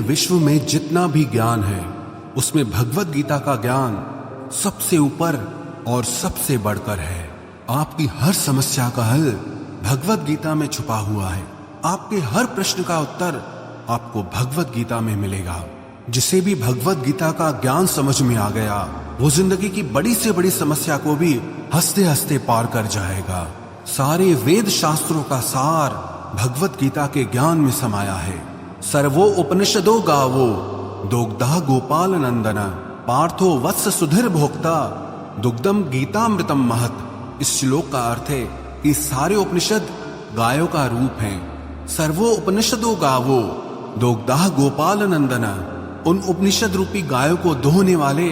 विश्व में जितना भी ज्ञान है उसमें भगवत गीता का ज्ञान सबसे ऊपर और सबसे बढ़कर है। आपकी हर समस्या का हल भगवत गीता में छुपा हुआ है। आपके हर प्रश्न का उत्तर आपको भगवत गीता में मिलेगा। जिसे भी भगवत गीता का ज्ञान समझ में आ गया वो जिंदगी की बड़ी से बड़ी समस्या को भी हंसते हंसते पार कर जाएगा। सारे वेद शास्त्रों का सार भगवत गीता के ज्ञान में समाया है। सर्वो उपनिषदो गावो दोग्धा गोपाल नंदन पार्थो वत्स सुधीर भोक्ता दुग्धम गीतामृतम महत। इस श्लोक का अर्थ है कि सारे उपनिषद गायों का रूप हैं। सर्वो उपनिषदो गावो दोग्धा गोपाल नंदन, उन उपनिषद रूपी गायों को दोहने वाले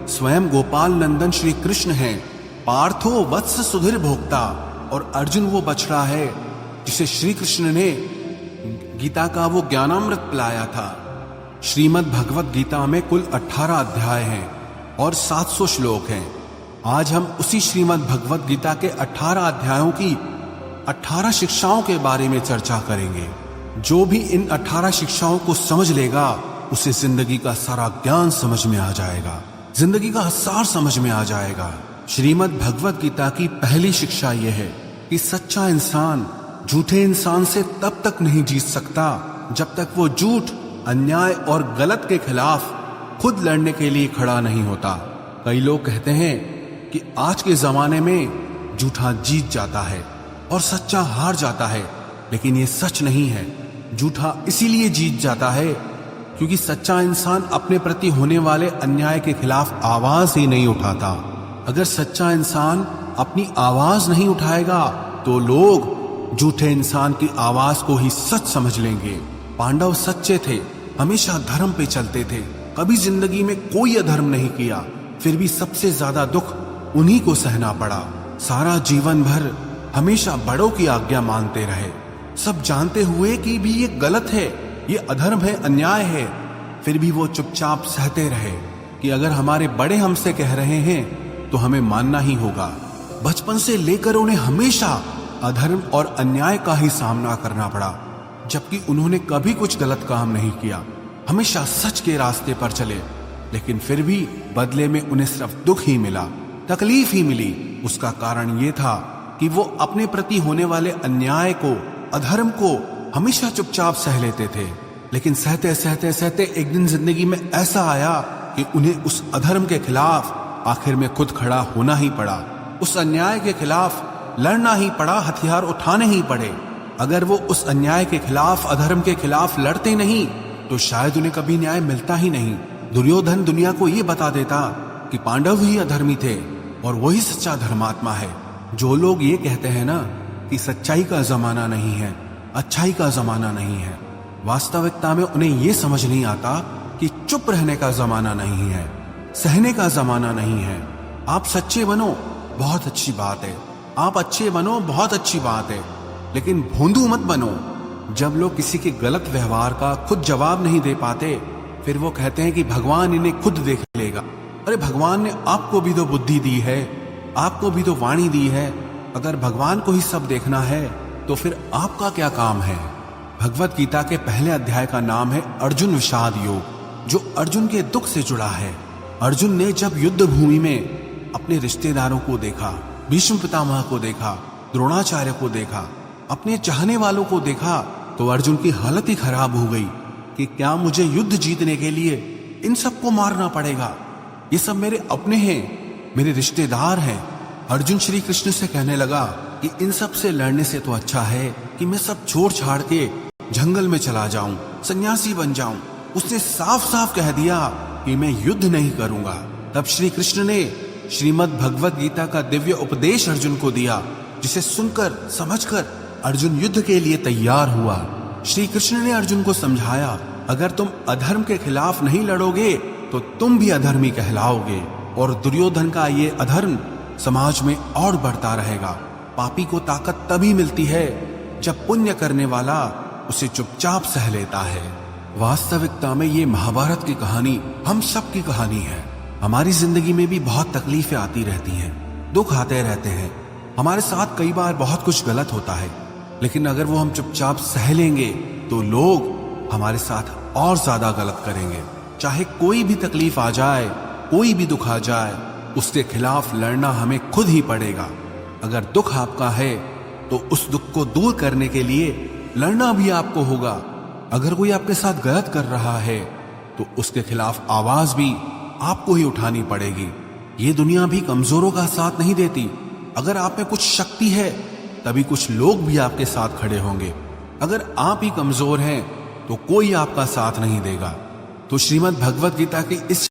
स्वयं गोपाल नंदन श्री कृष्ण हैं। पार्थो वत्स सुधीर भोक्ता, और अर्जुन वो बछड़ा है जिसे श्री कृष्ण ने गीता का वो ज्ञानामृत पिलाया था। श्रीमद् भगवत गीता में कुल 18 अध्याय हैं और 700 श्लोक हैं। आज हम उसी श्रीमद् भगवत गीता के 18 अध्यायों की 18 शिक्षाओं के बारे में चर्चा करेंगे। जो भी इन 18 शिक्षाओं को समझ लेगा उसे जिंदगी का सारा ज्ञान समझ में आ जाएगा, जिंदगी का सार समझ में आ जाएगा। श्रीमद् भगवत गीता की पहली शिक्षा यह है कि सच्चा इंसान झूठे इंसान से तब तक नहीं जीत सकता जब तक वो झूठ, अन्याय और गलत के खिलाफ खुद लड़ने के लिए खड़ा नहीं होता। कई लोग कहते हैं कि आज के जमाने में झूठा जीत जाता है और सच्चा हार जाता है, लेकिन ये सच नहीं है। झूठा इसीलिए जीत जाता है क्योंकि सच्चा इंसान अपने प्रति होने वाले अन्याय के खिलाफ आवाज ही नहीं उठाता। अगर सच्चा इंसान अपनी आवाज नहीं उठाएगा तो लोग झूठे इंसान की आवाज को ही सच समझ लेंगे। पांडव सच्चे थे, हमेशा धर्म पे चलते थे, कभी जिंदगी में कोई अधर्म नहीं किया, फिर भी सबसे ज्यादा दुख उन्हीं को सहना पड़ा। सारा जीवन भर हमेशा बड़ों की आज्ञा मानते रहे, सब जानते हुए कि भी ये गलत है, ये अधर्म है, अन्याय है, फिर भी वो चुपचाप सहते रहे कि अगर हमारे बड़े हमसे कह रहे हैं तो हमें मानना ही होगा। बचपन से लेकर उन्हें हमेशा अधर्म और अन्याय का ही सामना करना पड़ा, जबकि उन्होंने कभी कुछ गलत काम नहीं किया, हमेशा सच के रास्ते पर चले, लेकिन फिर भी बदले में उन्हें सिर्फ दुख ही मिला, तकलीफ ही मिली। उसका कारण ये था कि वो अपने प्रति होने वाले अन्याय को, अधर्म को हमेशा चुपचाप सह लेते थे। लेकिन सहते सहते सहते एक दिन जिंदगी में ऐसा आया कि उन्हें उस अधर्म के खिलाफ आखिर में खुद खड़ा होना ही पड़ा, उस अन्याय के खिलाफ लड़ना ही पड़ा, हथियार उठाने ही पड़े। अगर वो उस अन्याय के खिलाफ, अधर्म के खिलाफ लड़ते नहीं तो शायद उन्हें कभी न्याय मिलता ही नहीं। दुर्योधन दुनिया को ये बता देता कि पांडव ही अधर्मी थे और वही सच्चा धर्मात्मा है। जो लोग ये कहते हैं ना कि सच्चाई का जमाना नहीं है, अच्छाई का जमाना नहीं है, वास्तविकता में उन्हें ये समझ नहीं आता कि चुप रहने का जमाना नहीं है, सहने का जमाना नहीं है। आप सच्चे बनो, बहुत अच्छी बात है, आप अच्छे बनो, बहुत अच्छी बात है, लेकिन भोंदू मत बनो। जब लोग किसी के गलत व्यवहार का खुद जवाब नहीं दे पाते, फिर वो कहते हैं कि भगवान इन्हें खुद देख लेगा। अरे भगवान ने आपको भी तो बुद्धि दी है, आपको भी तो वाणी दी है। अगर भगवान को ही सब देखना है तो फिर आपका क्या काम है। भगवत गीता के पहले अध्याय का नाम है अर्जुन विषाद योग, जो अर्जुन के दुख से जुड़ा है। अर्जुन ने जब युद्ध भूमि में अपने रिश्तेदारों को देखा, भीष्म पितामह को देखा, द्रोणाचार्य को देखा, अपने चाहने वालों को देखा, तो अर्जुन की हालत ही खराब हो गई कि क्या मुझे युद्ध जीतने के लिए इन सबको मारना पड़ेगा? ये सब मेरे अपने हैं, मेरे रिश्तेदार हैं। अर्जुन श्री कृष्ण से कहने लगा कि इन सब से लड़ने से तो अच्छा है कि मैं सब छोड़ छाड़ के जंगल में चला जाऊं, सन्यासी बन जाऊं। उसने साफ साफ कह दिया कि मैं युद्ध नहीं करूंगा। तब श्री कृष्ण ने श्रीमद् भगवत गीता का दिव्य उपदेश अर्जुन को दिया, जिसे सुनकर समझकर अर्जुन युद्ध के लिए तैयार हुआ। श्री कृष्ण ने अर्जुन को समझाया, अगर तुम अधर्म के खिलाफ नहीं लड़ोगे तो तुम भी अधर्मी कहलाओगे और दुर्योधन का ये अधर्म समाज में और बढ़ता रहेगा। पापी को ताकत तभी मिलती है जब पुण्य करने वाला उसे चुपचाप सह लेता है। वास्तविकता में ये महाभारत की कहानी हम सब की कहानी है। हमारी जिंदगी में भी बहुत तकलीफें आती रहती हैं, दुख आते रहते हैं, हमारे साथ कई बार बहुत कुछ गलत होता है, लेकिन अगर वो हम चुपचाप सह लेंगे तो लोग हमारे साथ और ज्यादा गलत करेंगे। चाहे कोई भी तकलीफ आ जाए, कोई भी दुख आ जाए, उसके खिलाफ लड़ना हमें खुद ही पड़ेगा। अगर दुख आपका है तो उस दुख को दूर करने के लिए लड़ना भी आपको होगा। अगर कोई आपके साथ गलत कर रहा है तो उसके खिलाफ आवाज भी आपको ही उठानी पड़ेगी। ये दुनिया भी कमजोरों का साथ नहीं देती। अगर आप में कुछ शक्ति है तभी कुछ लोग भी आपके साथ खड़े होंगे। अगर आप ही कमजोर हैं तो कोई आपका साथ नहीं देगा। तो श्रीमद् भगवत गीता की इस